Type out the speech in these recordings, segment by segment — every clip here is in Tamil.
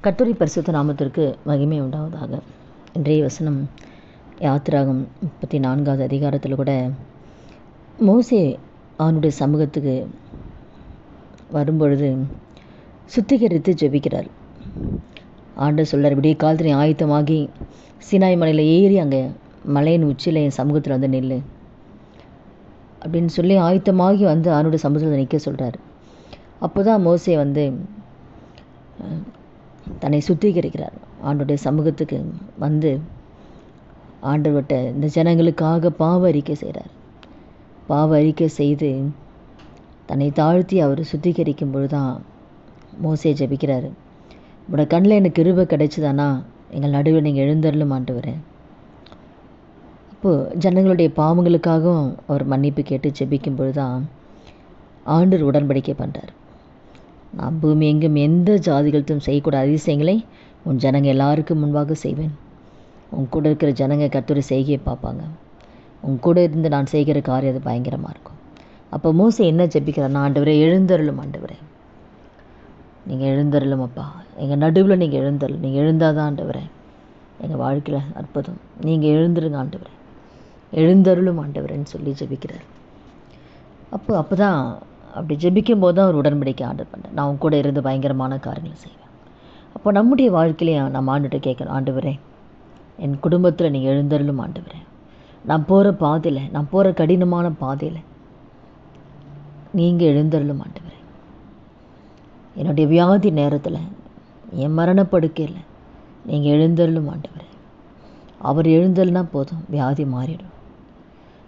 கர்த்தருடைய பரிசுத்த நாமத்திற்கு மகிமை உண்டாவதாக. இன்றைய வசனம் யாத்திராகம் 34வது அதிகாரத்தில் கூட மோசே அவனுடைய சமூகத்துக்கு வரும்பொழுது சுத்திகரித்து ஜெபிக்கிறார். ஆண்டவர் சொல்கிறார், விடிய காலத்தில் நீ ஆயத்தமாகி சீனாய் மலையில் ஏறி அங்கே மலையின் உச்சியில் என் சமூகத்தில் வந்து நில்லு அப்படின்னு சொல்லி ஆயத்தமாகி வந்து அவனுடைய சமூகத்தில் நிற்க சொல்கிறார். அப்போ தான் மோசே வந்து தன்னை சுத்திகரிக்கிறார். ஆண்டவருடைய சமூகத்துக்கு வந்து ஆண்டவர்கிட்ட இந்த ஜனங்களுக்காக பாவ அறிக்கை செய்கிறார். பாவ அறிக்கை செய்து தன்னை தாழ்த்தி அவர் சுத்திகரிக்கும் பொழுது தான் மோசே ஜெபிக்கிறாரு. உங்களோட கண்ணில் எனக்கு கிருபை கிடைச்சிதானா எங்கள் நடுவில் நீங்கள் எழுந்தருளும் ஆண்டவரே. அப்போது ஜனங்களுடைய பாவங்களுக்காகவும் அவர் மன்னிப்பு கேட்டு ஜெபிக்கும் பொழுது தான் ஆண்டவர் உடன்படிக்கை பண்ணுறார். நான் பூமி எங்கும் எந்த ஜாதிகளுக்கும் செய்யக்கூட அதிசயங்களை உன் ஜனங்க எல்லாருக்கும் முன்பாக செய்வேன். உன் கூட இருக்கிற ஜனங்க கர்த்தருடைய செய்கையை பார்ப்பாங்க. உன் கூட இருந்து நான் செய்கிற காரியம் அது பயங்கரமாக இருக்கும். அப்போ மோசே என்ன ஜெபிக்கிறார்? ஆண்டவரே எழுந்தருளும் ஆண்டவரே, நீங்கள் எழுந்தருளும் அப்பா, எங்கள் நடுவில் நீங்கள் எழுந்தருளும். நீங்கள் எழுந்தாதான் ஆண்டவரே எங்கள் வாழ்க்கையில் அற்புதம். நீங்கள் எழுந்துருங்க ஆண்டவரே, எழுந்தருளும் ஆண்டவரேன்னு சொல்லி ஜெபிக்கிறார். அப்போ தான் அப்படி ஜெபிக்கும் போது தான் அவர் உடன்படிக்கை ஆண்டவர் பண்ணுறார். நான் உன் கூட இருந்து பயங்கரமான காரியங்களை செய்வேன். அப்போ நம்முடைய வாழ்க்கையிலையும் நம்ம ஆண்டுகிட்ட கேட்கணும், ஆண்டவரே என் குடும்பத்தில் நீங்கள் எழுந்தருளும் ஆண்டவரே. நான் போகிற பாதையில், நான் போகிற கடினமான பாதையில் நீங்கள் எழுந்தருளும் ஆண்டவரே. என்னுடைய வியாதி நேரத்தில், என் மரணப்படுக்கையில் நீங்கள் எழுந்தருளும் ஆண்டவரே. அவர் எழுந்தல்னா போதும், வியாதி மாறிடும்.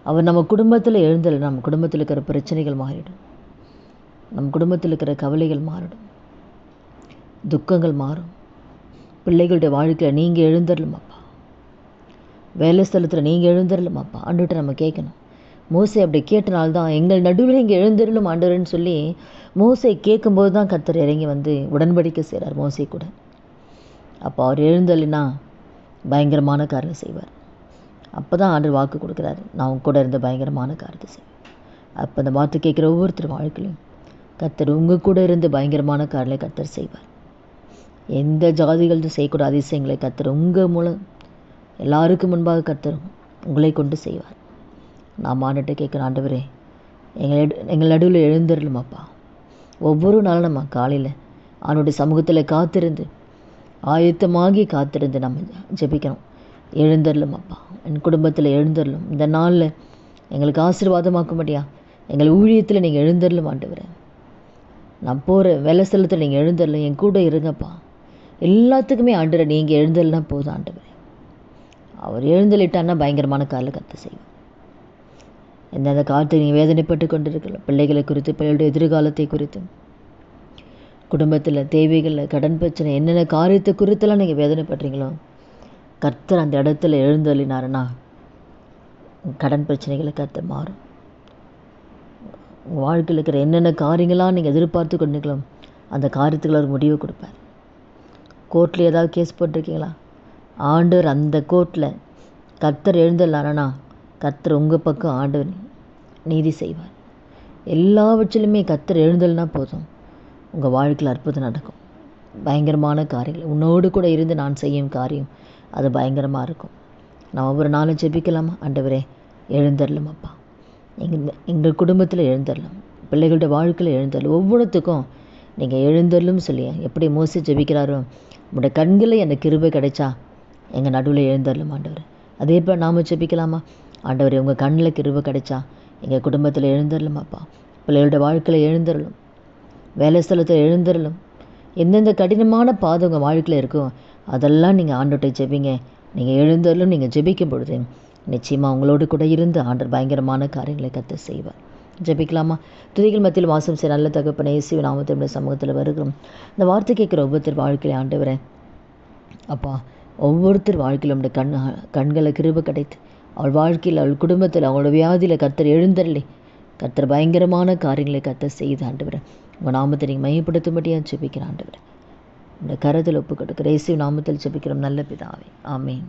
அவர் நம்ம குடும்பத்தில் எழுந்தல், நம்ம குடும்பத்தில் இருக்கிற பிரச்சனைகள் மாறிடும். நம் குடும்பத்தில் இருக்கிற கவலைகள் மாறிடும், துக்கங்கள் மாறும். பிள்ளைகளுடைய வாழ்க்கையில் நீங்கள் எழுந்தருளும் அப்பா, வேலை ஸ்தலத்தில் நீங்கள் எழுந்தருளும் அப்பா ஆண்டுகிட்ட நம்ம கேட்கணும். மோசே அப்படி கேட்டனால்தான் எங்கள் நடுவில் நீங்கள் எழுந்தருளும் ஆண்டவர்னு சொல்லி மோசே கேட்கும்போது தான் கர்த்தர் இறங்கி வந்து உடன்படிக்கை செய்கிறார் மோசே கூட. அப்போ அவர் எழுந்தல்னா பயங்கரமான காரியம் செய்வார். அப்போ தான் ஆண்டவர் வாக்கு கொடுக்குறாரு, நான் உன் கூட இருந்த பயங்கரமான காரியத்தை செய்வேன். அப்போ அந்த வார்த்தை கேட்குற ஒவ்வொருத்தர் வாழ்க்கையிலும் கர்த்தர் உங்கள் கூட இருந்து பயங்கரமான காரியங்களை கர்த்தர் செய்வார். எந்த ஜாதிகளும் செய்யக்கூட அதிசயங்களை கர்த்தர் உங்கள் மூலம் எல்லாருக்கும் முன்பாக கர்த்தர் உங்களை கொண்டு செய்வார். நாம் ஆண்டுகிட்ட கேட்குற, ஆண்டவரே எங்கள் நடுவில் எழுந்தருளும் அப்பா. ஒவ்வொரு நாளும் நம்ம காலையில் அவனுடைய சமூகத்தில் காத்திருந்து ஆயத்தமாகி காத்திருந்து நம்ம ஜெபிக்கணும். எழுந்தருளும் அப்பா, என் குடும்பத்தில் எழுந்தருளும். இந்த நாளில் எங்களுக்கு ஆசீர்வாதமாக்கும்படியா எங்கள் ஊழியத்தில் நீங்கள் எழுந்தருளும் ஆண்டவரே. நான் போகிற வேலை ஸ்தலத்தில் நீங்கள் எழுந்தருளும், என் கூட இருங்கப்பா. எல்லாத்துக்குமே ஆண்டவரே நீங்கள் எழுந்தருள்னா போதும் ஆண்டவரே. அவர் எழுந்தலிட்டான்னா பயங்கரமான காரில் கர்த்தர் செய்வோம். எந்தெந்த காலத்தை நீங்கள் வேதனைப்பட்டு கொண்டிருக்கலாம், பிள்ளைகளை குறித்து, பிள்ளைகளுடைய எதிர்காலத்தை குறித்து, குடும்பத்தில் தேவைகளில், கடன் பிரச்சனை, என்னென்ன காரியத்தை குறித்தெல்லாம் நீங்கள் வேதனைப்படுறீங்களோ கர்த்தர் அந்த இடத்துல எழுந்தருளினாருன்னா கடன் பிரச்சனைகளை கர்த்தர் மாறும். உங்கள் வாழ்க்கையில் இருக்கிற என்னென்ன காரியங்களாக நீங்கள் எதிர்பார்த்து கொண்டிருக்கலாம் அந்த காரியத்துக்குள்ள ஒரு முடிவு கொடுப்பார். கோர்ட்டில் ஏதாவது கேஸ் போட்டிருக்கீங்களா? ஆண்டவர் அந்த கோர்ட்டில் கர்த்தர் எழுந்தருளானா கர்த்தர் உங்கள் பக்கம் ஆண்டவர் நீதி செய்வார். எல்லாவற்றிலுமே கர்த்தர் எழுந்தல்னா போதும், உங்கள் வாழ்க்கையில் அற்புதம் நடக்கும். பயங்கரமான காரியங்கள் உன்னோடு கூட இருந்து நான் செய்யும் காரியம் அது பயங்கரமாக இருக்கும். நான் ஒவ்வொரு நாளும் ஜெபிக்கலாமா? ஆண்டவரே எழுந்தருளும் அப்பா, எங்கள் குடும்பத்தில் எழுந்தருளும், பிள்ளைகளுடைய வாழ்க்கையில் எழுந்தருளும். ஒவ்வொருத்துக்கும் நீங்கள் எழுந்தருளும் சொல்லி எப்படி மோசே ஜெபிக்கிறாரோ, உங்களுடைய கண்களில் எனக்கு கிருபை கிடைச்சா எங்கள் நடுவில் எழுந்தருளும் ஆண்டவர். அதே போல் நாம் ஜெபிக்கலாமா? ஆண்டவரே உங்கள் கண்ணில் கிருபை கிடைச்சா எங்கள் குடும்பத்தில் எழுந்தருளும் அப்பா, பிள்ளைகளுடைய வாழ்க்கையில் எழுந்தருளும், வேலை ஸ்தலத்தில் எழுந்தருளும். எந்தெந்த கடினமான பாதை உங்கள் வாழ்க்கையில் இருக்கோ அதெல்லாம் நீங்கள் ஆண்டவர்கிட்ட ஜெபிங்க. நீங்கள் எழுந்தருளும். நீங்கள் ஜெபிக்கும் பொழுது நிச்சயமாக உங்களோடு கூட இருந்து ஆண்டவர் பயங்கரமான காரியங்களை கர்த்தர் செய்வார். ஜெபிக்கலாமா? துதிகள் மத்தியில் வாசம் செய்ய நல்ல தகப்பனே, இயேசுவின் நாமத்தில் சமூகத்தில் வருகிறோம். இந்த வார்த்தை கேட்குற ஒவ்வொருத்தர் வாழ்க்கையில் ஆண்டவரே அப்பா, ஒவ்வொருத்தர் வாழ்க்கையில் நம்முடைய கண்களை கிருபை கிடைத்து அவள் வாழ்க்கையில், அவள் குடும்பத்தில், அவங்களோட வியாதியில் கர்த்தர் எழுந்தருளி கர்த்தர் பயங்கரமான காரியங்களை கர்த்தர் செய்து ஆண்டவரே உங்கள் நாமத்தை நீங்கள் மையப்படுத்தும்படியாக ஜெபிக்கிற ஆண்டவரே இந்த கரத்தில் ஒப்பு கொடுக்குற இயேசுவின் நாமத்தில் ஜெபிக்கிறோம் நல்ல பிதாவே, ஆமேன்.